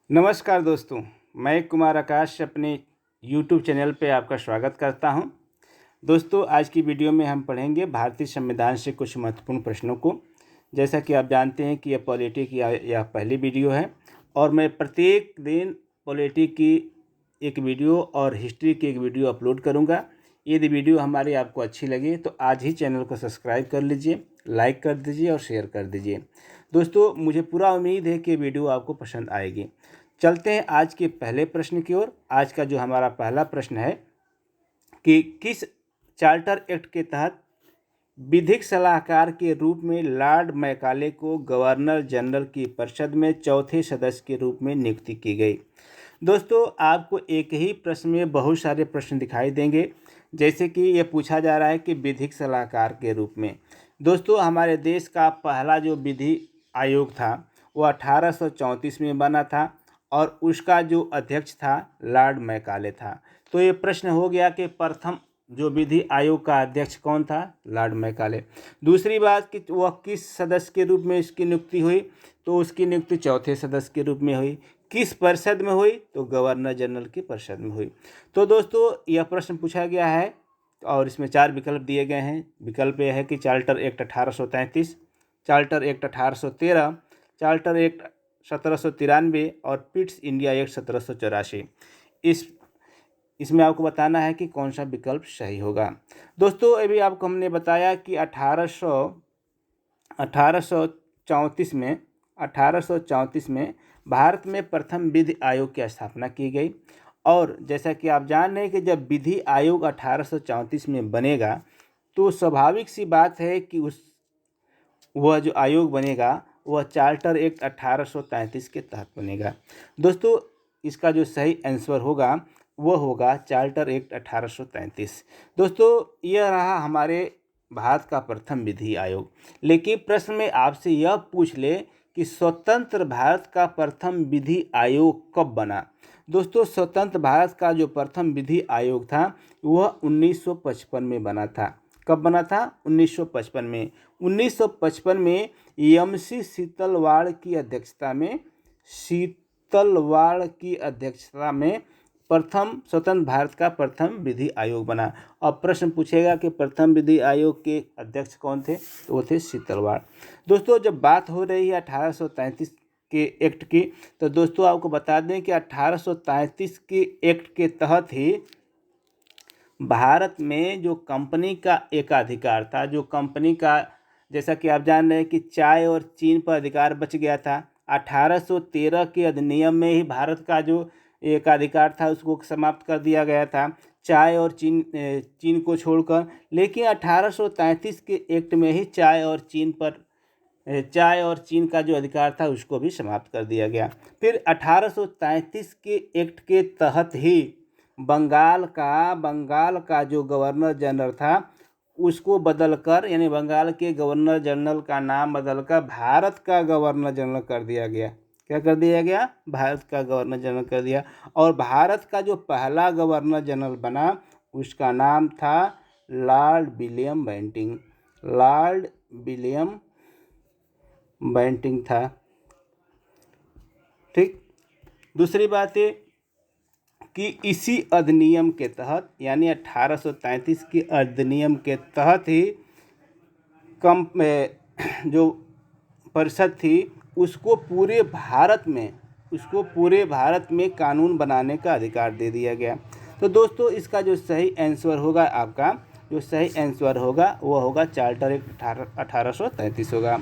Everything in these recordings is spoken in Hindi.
नमस्कार दोस्तों, मैं कुमार आकाश अपने YouTube चैनल पे आपका स्वागत करता हूं। दोस्तों, आज की वीडियो में हम पढ़ेंगे भारतीय संविधान से कुछ महत्वपूर्ण प्रश्नों को। जैसा कि आप जानते हैं कि यह पॉलिटी की यह पहली वीडियो है और मैं प्रत्येक दिन पॉलिटी की एक वीडियो और हिस्ट्री की एक वीडियो अपलोड करूंगा। यदि वीडियो हमारी आपको अच्छी लगे तो आज ही चैनल को सब्सक्राइब कर लीजिए, लाइक कर दीजिए और शेयर कर दीजिए। दोस्तों, मुझे पूरा उम्मीद है कि वीडियो आपको पसंद आएगी। चलते हैं आज के पहले प्रश्न की ओर। आज का जो हमारा पहला प्रश्न है कि किस चार्टर एक्ट के तहत विधिक सलाहकार के रूप में लॉर्ड मैकाले को गवर्नर जनरल की परिषद में चौथे सदस्य के रूप में नियुक्ति की गई। दोस्तों, आपको एक ही प्रश्न में बहुत सारे प्रश्न दिखाई देंगे। जैसे कि ये पूछा जा रहा है कि विधिक सलाहकार के रूप में। दोस्तों, हमारे देश का पहला जो विधि आयोग था वो 1834 में बना था और उसका जो अध्यक्ष था लॉर्ड मैकाले था। तो ये प्रश्न हो गया कि प्रथम जो विधि आयोग का अध्यक्ष कौन था? Lord Macaulay. दूसरी बात कि वह किस सदस्य के रूप में इसकी नियुक्ति हुई? तो उसकी नियुक्ति चौथे सदस्य के रूप में हुई। किस परिषद में हुई? तो गवर्नर जनरल की परिषद में हुई। तो दोस्तों, यह प्रश्न पूछा गया है और इसमें 4 विकल्प दिए गए हैं। विकल्प यह है कि charter act 1833, charter act 1813, charter act 1793 और पिट्स इंडिया एक्ट 1784। इसमें आपको बताना है कि कौन सा विकल्प सही होगा। दोस्तों, अभी आपको हमने बताया कि 1834 में भारत में प्रथम विधि आयोग की स्थापना की गई। और जैसा कि आप जान रहे हैं कि जब विधि आयोग 1834 में बनेगा तो स्वाभाविक सी बात है कि वह जो आयोग बनेगा वह चार्टर एक्ट 1833 के तहत बनेगा। दोस्तों, इसका जो सही आंसर होगा वह होगा चार्टर एक्ट 1833। दोस्तों, यह रहा हमारे भारत का प्रथम विधि आयोग। लेकिन प्रश्न में आपसे यह पूछ ले कि स्वतंत्र भारत का प्रथम विधि आयोग कब बना? दोस्तों, स्वतंत्र भारत का जो प्रथम विधि आयोग था वह 1955 में बना था। कब बना था? 1955 में। 1955 में एम.सी. शीतलवाड़ की अध्यक्षता में प्रथम स्वतंत्र भारत का प्रथम विधि आयोग बना। अब प्रश्न पूछेगा कि प्रथम विधि आयोग के अध्यक्ष कौन थे? तो वो थे शीतलवाड़। दोस्तों, जब बात हो रही है 1833 के एक्ट की, तो दोस्तों आपको बता दें कि 1833 के एक्ट के तहत ही भारत में जो कंपनी का एकाधिकार था, जो कंपनी का, जैसा कि आप जान रहे हैं कि चाय और चीन पर अधिकार बच गया था। 1813 के अधिनियम में ही भारत का जो एकाधिकार था उसको समाप्त कर दिया गया था, चाय और चीन को छोड़कर। लेकिन 1833 के एक्ट में ही चाय और चीन का जो अधिकार था उसको भी समाप्त कर दिया गया। फिर 1833 के एक्ट के तहत ही बंगाल का जो गवर्नर जनरल था उसको बदलकर, यानी बंगाल के गवर्नर जनरल का नाम बदलकर भारत का गवर्नर जनरल कर दिया गया। क्या कर दिया गया? भारत का गवर्नर जनरल कर दिया। और भारत का जो पहला गवर्नर जनरल बना उसका नाम था लॉर्ड विलियम बेंटिंक था। ठीक। दूसरी बात है कि इसी अधिनियम के तहत, यानी 1833 के अधिनियम के तहत ही जो परिषद थी उसको पूरे भारत में कानून बनाने का अधिकार दे दिया गया। तो दोस्तों, इसका जो सही आंसर होगा, आपका जो सही आंसर होगा वह होगा चार्टर एक्ट 1833 होगा।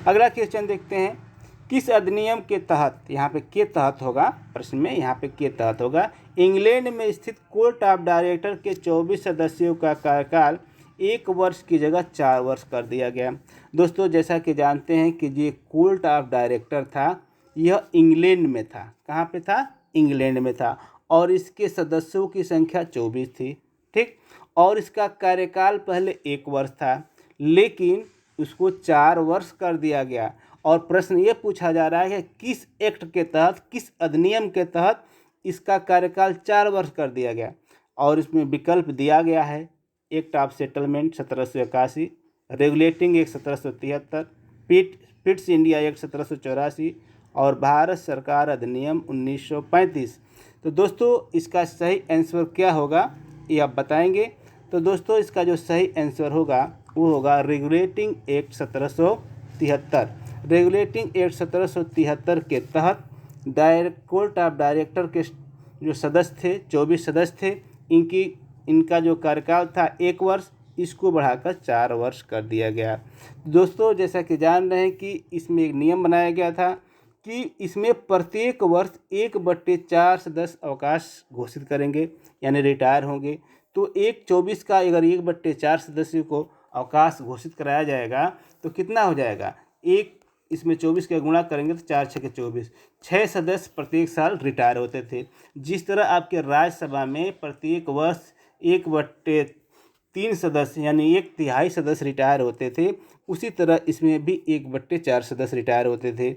अगला क्वेश्चन देखते हैं। किस अधिनियम के तहत, यहाँ पे के तहत होगा प्रश्न में, यहाँ पे के तहत होगा, इंग्लैंड में स्थित कोर्ट ऑफ डायरेक्टर के 24 सदस्यों का कार्यकाल 1 वर्ष की जगह 4 वर्ष कर दिया गया? दोस्तों, जैसा कि जानते हैं कि ये कोर्ट ऑफ डायरेक्टर था यह इंग्लैंड में था। कहाँ पे था? इंग्लैंड में था। और इसके सदस्यों की संख्या 24 थी। ठीक। और इसका कार्यकाल पहले 1 वर्ष था लेकिन उसको 4 वर्ष कर दिया गया। और प्रश्न ये पूछा जा रहा है कि किस एक्ट के तहत, किस अधिनियम के तहत इसका कार्यकाल 4 वर्ष कर दिया गया? और इसमें विकल्प दिया गया है act of settlement 1781, regulating act 1773, Pitt's India act 1784 और भारत सरकार अधिनियम 1935। तो दोस्तों इसका सही आंसर क्या होगा ये आप बताएंगे। तो दोस्तों इसका जो सही आंसर होगा वो होगा रेगुलेटिंग एक्ट 1773। रेगुलेटिंग एक्ट 1773 के तहत कोर्ट ऑफ डायरेक्टर के जो सदस्य थे 24 सदस्य थे, इनका जो कार्यकाल था 1 वर्ष, इसको बढ़ाकर 4 वर्ष कर दिया गया। दोस्तों जैसा कि जान रहे हैं कि इसमें एक नियम बनाया गया था कि इसमें प्रत्येक वर्ष 1/4 सदस्य अवकाश घोषित करेंगे यानी रिटायर होंगे। तो 1/24 का अगर 1/4 सदस्य को अवकाश घोषित कराया जाएगा तो कितना हो जाएगा, एक इसमें 24 का गुणा करेंगे तो 4 6 24, 6 सदस्य प्रत्येक साल रिटायर होते थे। जिस तरह आपके राज्यसभा में प्रत्येक वर्ष 1/3 सदस्य यानी 1/3 सदस्य रिटायर होते थे, उसी तरह इसमें भी 1/4 सदस्य रिटायर होते थे।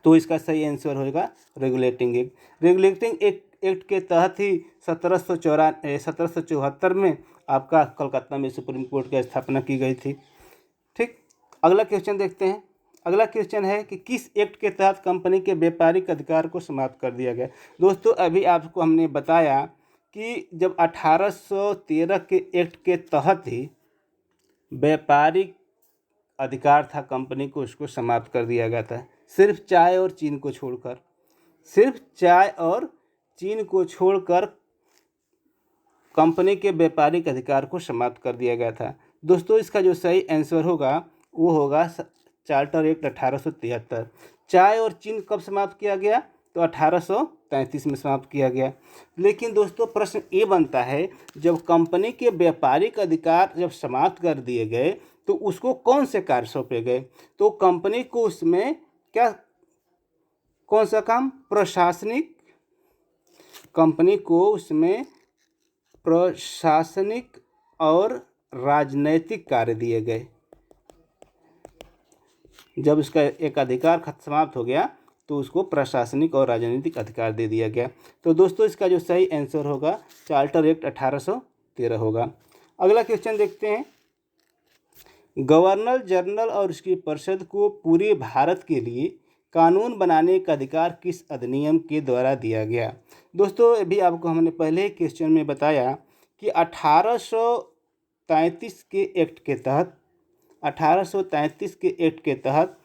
तो इसका सही आंसर होगा रेगुलेटिंग एक्ट। रेगुलेटिंग एक्ट के तहत ही 1774 में आपका कलकत्ता में सुप्रीम कोर्ट की स्थापना की गई थी। ठीक, अगला क्वेश्चन देखते हैं। अगला क्वेश्चन है कि किस एक्ट के तहत कंपनी के व्यापारिक अधिकार को समाप्त कर दिया गया। दोस्तों अभी आपको हमने बताया कि जब 1813 के एक्ट के तहत ही व्यापारिक अधिकार था कंपनी को, उसको समाप्त कर दिया गया था, सिर्फ चाय और चीन को छोड़कर। सिर्फ चाय और चीन को छोड़कर कंपनी के व्यापारिक अधिकार को समाप्त कर दिया गया था। दोस्तों इसका जो सही आंसर होगा वो होगा चार्टर एक्ट 1873। चाय और चीन कब समाप्त किया गया, तो 1833 में समाप्त किया गया। लेकिन दोस्तों प्रश्न ये बनता है, जब कंपनी के व्यापारिक अधिकार जब समाप्त कर दिए गए तो उसको कौन से कार्य सौंपे गए, तो कंपनी को उसमें क्या कौन सा काम, प्रशासनिक, कंपनी को उसमें प्रशासनिक और राजनैतिक कार्य दिए गए। जब इसका एक अधिकार समाप्त हो गया तो उसको प्रशासनिक और राजनीतिक अधिकार दे दिया गया। तो दोस्तों इसका जो सही आंसर होगा चार्टर एक्ट 1813 होगा। अगला क्वेश्चन देखते हैं। गवर्नर जनरल और उसकी परिषद को पूरे भारत के लिए कानून बनाने का अधिकार किस अधिनियम के द्वारा दिया गया। दोस्तों अभी आपको हमने पहले क्वेश्चन में बताया कि 1833 के एक्ट के तहत 1833 के एक्ट के तहत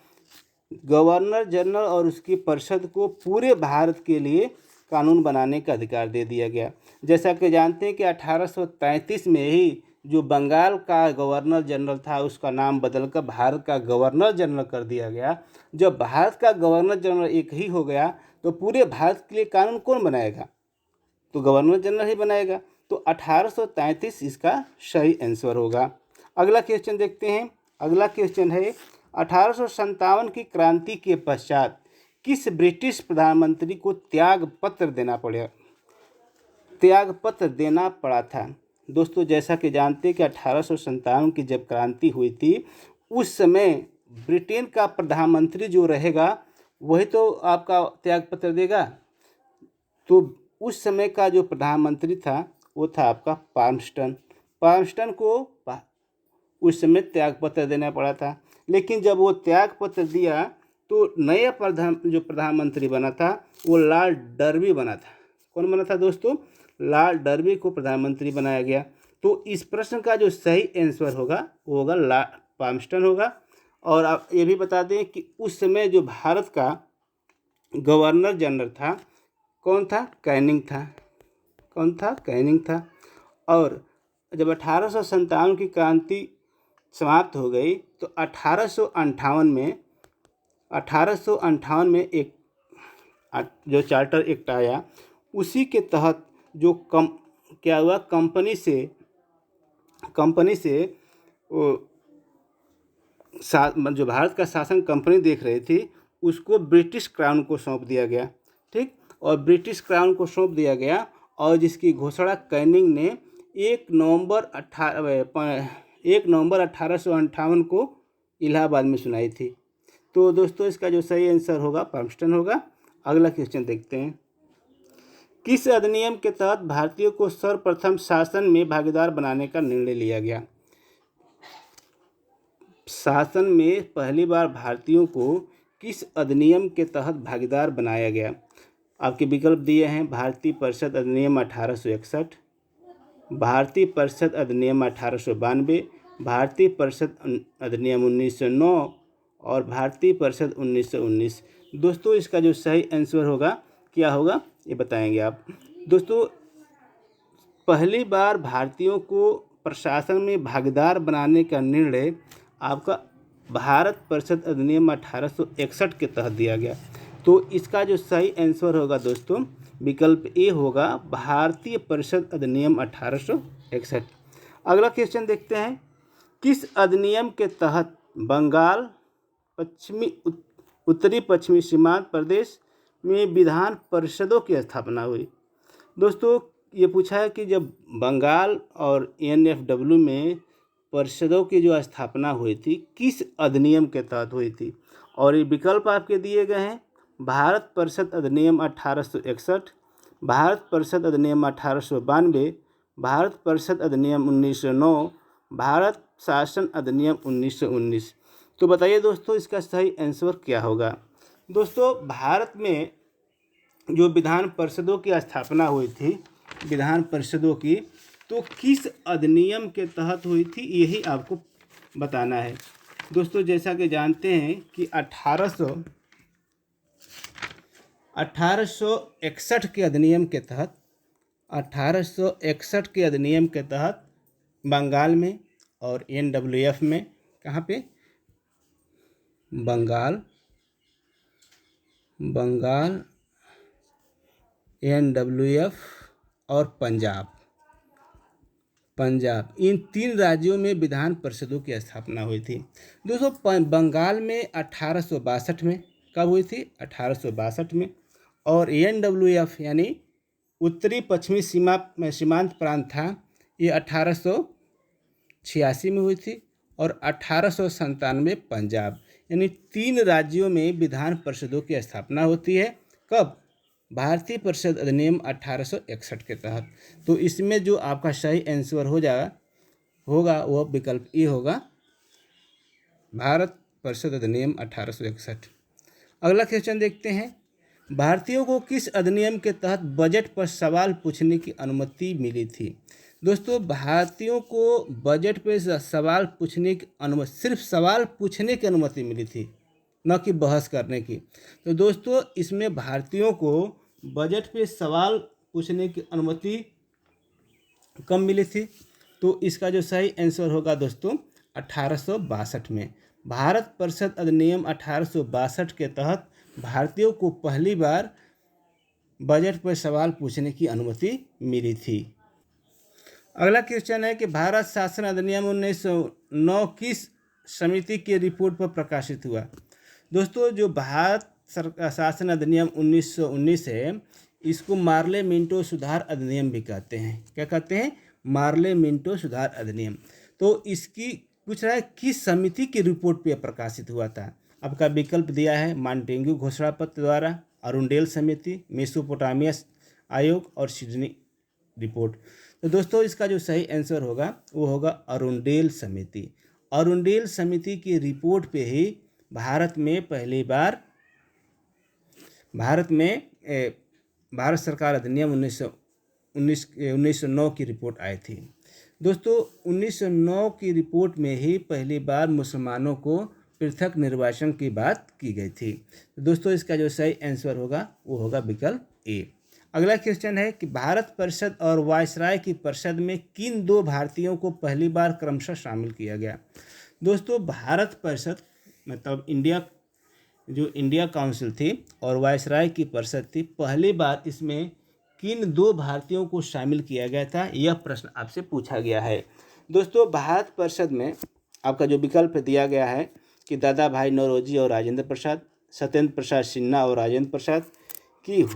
गवर्नर जनरल और उसकी परिषद को पूरे भारत के लिए कानून बनाने का अधिकार दे दिया गया। जैसा कि जानते हैं कि 1833 में ही जो बंगाल का गवर्नर जनरल था उसका नाम बदलकर भारत का गवर्नर जनरल कर दिया गया। जब भारत का गवर्नर जनरल एक ही हो गया तो पूरे भारत के लिए कानून कौन बनाएगा, तो गवर्नर जनरल ही बनाएगा। तो 1833 इसका सही आंसर होगा। अगला क्वेश्चन देखते हैं। अगला क्वेश्चन है 1857 की क्रांति के पश्चात किस ब्रिटिश प्रधानमंत्री को त्याग पत्र देना पड़ा था। दोस्तों जैसा कि जानते हैं कि 1857 की जब क्रांति हुई थी उस समय ब्रिटेन का प्रधानमंत्री जो रहेगा वही तो आपका त्याग पत्र देगा। तो उस समय का जो प्रधानमंत्री था वो था आपका पाल्मस्टन को उस समय त्याग पत्र देना पड़ा था। लेकिन जब वो त्याग पत्र दिया तो नया प्रधानमंत्री बना था वो लॉर्ड डर्बी बना था। कौन बना था दोस्तों, लॉर्ड डर्बी को प्रधानमंत्री बनाया गया। तो इस प्रश्न का जो सही आंसर होगा वो होगा पाल्मस्टन होगा। और आप ये भी बता दें कि उस समय जो भारत का गवर्नर जनरल था कौन था, कैनिंग था। कौन था, कैनिंग था। और जब 1857 की क्रांति समाप्त हो गई तो 1858 में एक जो चार्टर एक्ट आया उसी के तहत जो क्या हुआ, कंपनी से वो जो भारत का शासन कंपनी देख रही थी उसको ब्रिटिश क्राउन को सौंप दिया गया। ठीक, और ब्रिटिश क्राउन को सौंप दिया गया और जिसकी घोषणा कैनिंग ने 1 नवंबर 1858 को इलाहाबाद में सुनाई थी। तो दोस्तों इसका जो सही आंसर होगा पाल्मस्टन होगा। अगला क्वेश्चन देखते हैं। किस अधिनियम के तहत भारतीयों को सर्वप्रथम शासन में भागीदार बनाने का निर्णय लिया गया। शासन में पहली बार भारतीयों को किस अधिनियम के तहत भागीदार बनाया गया? आपके विकल्प दिए हैं भारतीय परिषद अधिनियम 1861, भारतीय परिषद अधिनियम 1892, भारतीय परिषद अधिनियम 1909 और भारतीय परिषद 1919। दोस्तों इसका जो सही आंसर होगा क्या होगा ये बताएंगे आप। दोस्तों पहली बार भारतीयों को प्रशासन में भागीदार बनाने का निर्णय आपका भारत परिषद अधिनियम 1861 के तहत दिया गया। तो इसका जो सही आंसर होगा दोस्तों विकल्प ए होगा भारतीय परिषद अधिनियम 1861। अगला क्वेश्चन देखते हैं, किस अधिनियम के तहत बंगाल उत्तरी पश्चिमी सीमांत प्रदेश में विधान परिषदों की स्थापना हुई? दोस्तों ये पूछा है कि जब बंगाल और एनएफडब्ल्यू में परिषदों की जो स्थापना हुई थी किस अधिनियम के तहत हुई थी, और ये विकल्प आपके दिए गए हैं भारत परिषद अधिनियम 1861, भारत परिषद अधिनियम 1892, भारत परिषद अधिनियम 1909, भारत शासन अधिनियम 1919। तो बताइए दोस्तों इसका सही आंसर क्या होगा? दोस्तों भारत में जो विधान परिषदों की स्थापना हुई थी, विधान परिषदों की, तो किस अधिनियम के तहत हुई थी यही आपको बताना है। दोस्तों जैसा कि जानते हैं कि 1861 के अधिनियम के तहत 1861 के अधिनियम के तहत बंगाल में और एनडब्ल्यूएफ में, कहाँ पे, बंगाल एनडब्ल्यूएफ और पंजाब इन 3 राज्यों में विधान परिषदों की स्थापना हुई थी। दोस्तों बंगाल में 1862 में, कब हुई थी? 1862 में। और एनडब्ल्यूएफ यानी उत्तरी पश्चिमी सीमांत प्रांत था, ये 1886 में हुई थी। और 1897 पंजाब, यानी 3 राज्यों में विधान परिषदों की स्थापना होती है। कब? भारतीय परिषद अधिनियम 1861 के तहत। तो इसमें जो आपका सही आंसर होगा वो विकल्प ए होगा भारत परिषद अधिनियम 1861। अगला क्वेश्चन देखते हैं, भारतीयों को किस अधिनियम के तहत बजट पर सवाल पूछने की अनुमति मिली थी? दोस्तों भारतीयों को बजट पर सवाल पूछने की अनुमति, सिर्फ सवाल पूछने की अनुमति मिली थी, न कि बहस करने की। तो दोस्तों इसमें भारतीयों को बजट पे सवाल पूछने की अनुमति कम मिली थी। तो इसका जो सही आंसर होगा दोस्तों 1862 में। भारत परिषद अधिनियम 1862 के तहत भारतीयों को पहली बार बजट पर सवाल पूछने की अनुमति मिली थी। अगला क्वेश्चन है कि भारत शासन अधिनियम 1909 किस समिति की रिपोर्ट पर प्रकाशित हुआ? दोस्तों जो भारत शासन अधिनियम 1919 है, इसको मार्ले मिंटो सुधार अधिनियम भी कहते हैं। क्या कहते हैं? मार्ले मिंटो सुधार अधिनियम। तो इसकी पूछ रहा है किस समिति की रिपोर्ट पे प्रकाशित हुआ था? आपका विकल्प दिया है मॉन्टेग्यू घोषणा पत्र द्वारा, अरुंडेल समिति, मेसोपोटामिया आयोग और सिडनी रिपोर्ट। तो दोस्तों इसका जो सही आंसर होगा वो होगा अरुंडेल समिति। अरुंडेल समिति की रिपोर्ट पे ही भारत सरकार अधिनियम 1909 की रिपोर्ट आई थी। दोस्तों 1909 की रिपोर्ट में ही पहली बार मुसलमानों को पृथक निर्वाचन की बात की गई थी। तो दोस्तों इसका जो सही आंसर होगा वो होगा विकल्प ए। अगला क्वेश्चन है कि भारत परिषद और वायसराय की परिषद में किन 2 भारतीयों को पहली बार क्रमशः शामिल किया गया? दोस्तों भारत परिषद मतलब इंडिया काउंसिल थी और वायसराय की परिषद थी, पहली बार इसमें किन 2 भारतीयों को शामिल किया गया था, यह प्रश्न आपसे पूछा गया है। दोस्तों भारत परिषद में आपका जो विकल्प दिया गया है कि दादा भाई नौरोजी और राजेंद्र प्रसाद, सत्येंद्र प्रसाद सिन्हा और राजेंद्र प्रसाद, कि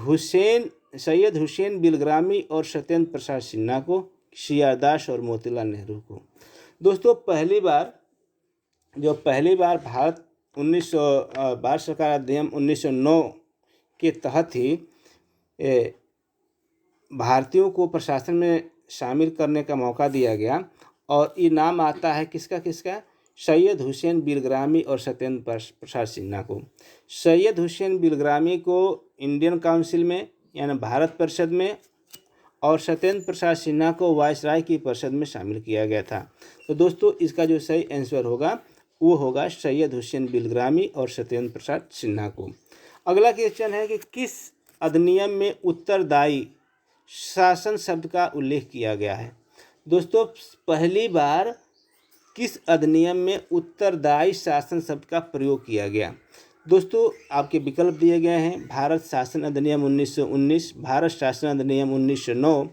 सैयद हुसैन बिलग्रामी और सत्येंद्र प्रसाद सिन्हा को, सी.आर. दास और मोतीलाल नेहरू को। दोस्तों पहली बार भारत सरकार अधिनियम 1909 के तहत ही भारतीयों को प्रशासन में शामिल करने का मौका दिया गया। और ये नाम आता है किसका? सैयद हुसैन बिलग्रामी और सत्येंद्र प्रसाद सिन्हा को। सैयद हुसैन बिलग्रामी को इंडियन काउंसिल में यानी भारत परिषद में और सत्येंद्र प्रसाद सिन्हा को वायसराय की परिषद में शामिल किया गया था। तो दोस्तों इसका जो सही आंसर होगा वो होगा सैयद हुसैन बिलग्रामी और सत्येंद्र प्रसाद सिन्हा को। अगला क्वेश्चन है कि किस अधिनियम में उत्तरदायी शासन शब्द का उल्लेख किया गया है। दोस्तों पहली बार किस अधिनियम में उत्तरदायी शासन शब्द का प्रयोग किया गया। दोस्तों आपके विकल्प दिए गए हैं, भारत शासन अधिनियम 1919, भारत शासन अधिनियम 1909,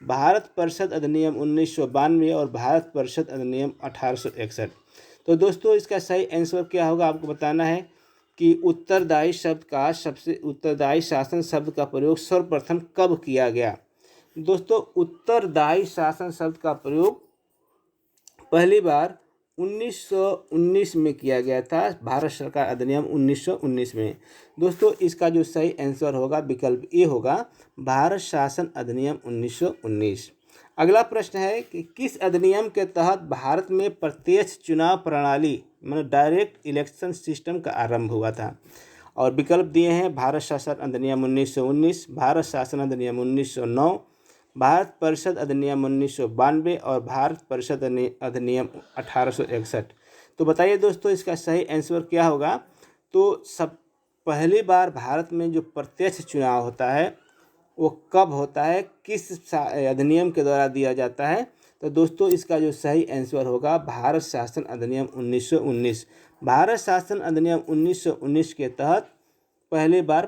भारत परिषद अधिनियम 1992 और भारत परिषद अधिनियम 1861। तो दोस्तों इसका सही आंसर क्या होगा आपको बताना है कि उत्तरदायी शासन शब्द का प्रयोग सर्वप्रथम कब किया गया। दोस्तों उत्तरदायी शासन शब्द का प्रयोग पहली बार 1919 में किया गया था, भारत सरकार अधिनियम 1919 में। दोस्तों इसका जो सही आंसर होगा विकल्प ए होगा, भारत शासन अधिनियम 1919। अगला प्रश्न है कि किस अधिनियम के तहत भारत में प्रत्यक्ष चुनाव प्रणाली मतलब डायरेक्ट इलेक्शन सिस्टम का आरंभ हुआ था। और विकल्प दिए हैं, भारत शासन अधिनियम 1919, भारत शासन अधिनियम 1909, भारत परिषद अधिनियम 1992 और भारत परिषद अधिनियम 1861। तो बताइए दोस्तों इसका सही आंसर क्या होगा। तो सब पहली बार भारत में जो प्रत्यक्ष चुनाव होता है वो कब होता है, किस अधिनियम के द्वारा दिया जाता है। तो दोस्तों इसका जो सही आंसर होगा भारत शासन अधिनियम 1919। भारत शासन अधिनियम 1919 के तहत पहली बार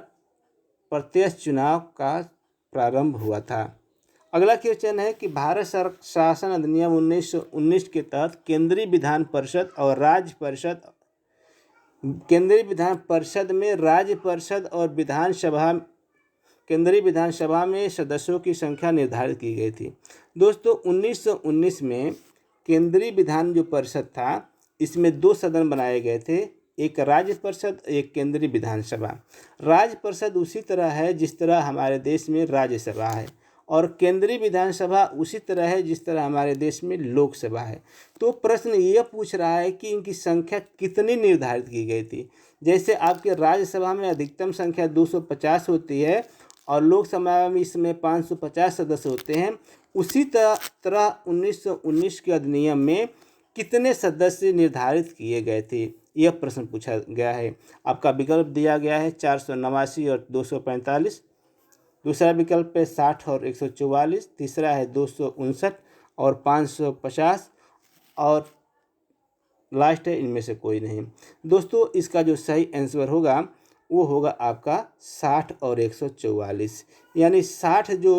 प्रत्यक्ष चुनाव का प्रारंभ हुआ था। अगला क्वेश्चन है कि भारत शासन अधिनियम 1919 के तहत केंद्रीय विधान परिषद और राज्य परिषद, केंद्रीय विधान परिषद में राज्य परिषद और विधानसभा, केंद्रीय विधानसभा में सदस्यों की संख्या निर्धारित की गई थी। दोस्तों 1919 में केंद्रीय विधान जो परिषद था इसमें 2 सदन बनाए गए थे, एक राज्य परिषद एक केंद्रीय विधानसभा। राज्य परिषद उसी तरह है जिस तरह हमारे देश में राज्यसभा है और केंद्रीय विधानसभा उसी तरह है जिस तरह हमारे देश में लोकसभा है। तो प्रश्न ये पूछ रहा है कि इनकी संख्या कितनी निर्धारित की गई थी। जैसे आपके राज्यसभा में अधिकतम संख्या 250 होती है और लोकसभा में इसमें 550 सदस्य होते हैं, उसी तरह 1919 के अधिनियम में कितने सदस्य निर्धारित किए गए थे यह प्रश्न पूछा गया है। आपका विकल्प दिया गया है 489 और 245, दूसरा विकल्प है 60 और 144, तीसरा है 259 और 550 और लास्ट है इनमें से कोई नहीं। दोस्तों इसका जो सही आंसर होगा वो होगा आपका 60 और 144, यानी 60 जो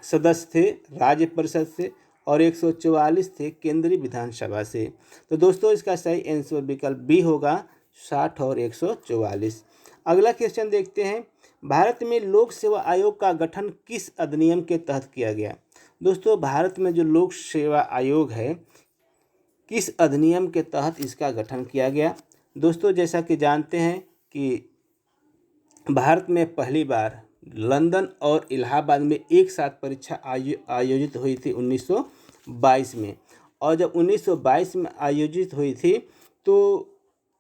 सदस्य थे राज्य परिषद से और 144 थे केंद्रीय विधानसभा से। तो दोस्तों इसका सही आंसर विकल्प बी होगा 60 और 144। अगला क्वेश्चन देखते हैं, भारत में लोक सेवा आयोग का गठन किस अधिनियम के तहत किया गया। दोस्तों भारत में जो लोक सेवा आयोग है किस अधिनियम के तहत इसका गठन किया गया। दोस्तों जैसा कि जानते हैं कि भारत में पहली बार लंदन और इलाहाबाद में एक साथ परीक्षा आयोजित हुई थी 1922 में, और जब 1922 में आयोजित हुई थी तो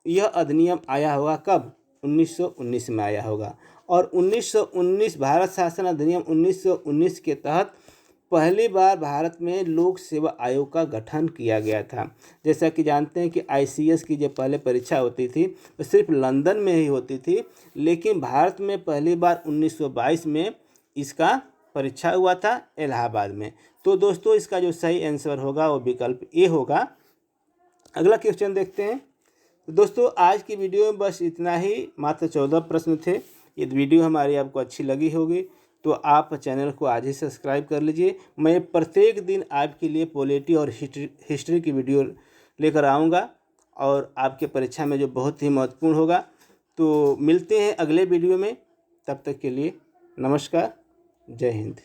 यह अधिनियम आया होगा कब, 1919 में आया होगा। और 1919 भारत शासन अधिनियम 1919 के तहत पहली बार भारत में लोक सेवा आयोग का गठन किया गया था। जैसा कि जानते हैं कि ICS की जो पहले परीक्षा होती थी वो सिर्फ लंदन में ही होती थी, लेकिन भारत में पहली बार 1922 में इसका परीक्षा हुआ था इलाहाबाद में। तो दोस्तों इसका जो सही आंसर होगा वो विकल्प ए होगा। अगला क्वेश्चन देखते हैं। दोस्तों आज की वीडियो में बस इतना ही, मात्र 14 प्रश्न थे। ये वीडियो हमारी आपको अच्छी लगी होगी तो आप चैनल को आज ही सब्सक्राइब कर लीजिए। मैं प्रत्येक दिन आपके लिए पॉलिटी और हिस्ट्री की वीडियो लेकर आऊँगा और आपके परीक्षा में जो बहुत ही महत्वपूर्ण होगा। तो मिलते हैं अगले वीडियो में, तब तक के लिए नमस्कार, जय हिंद।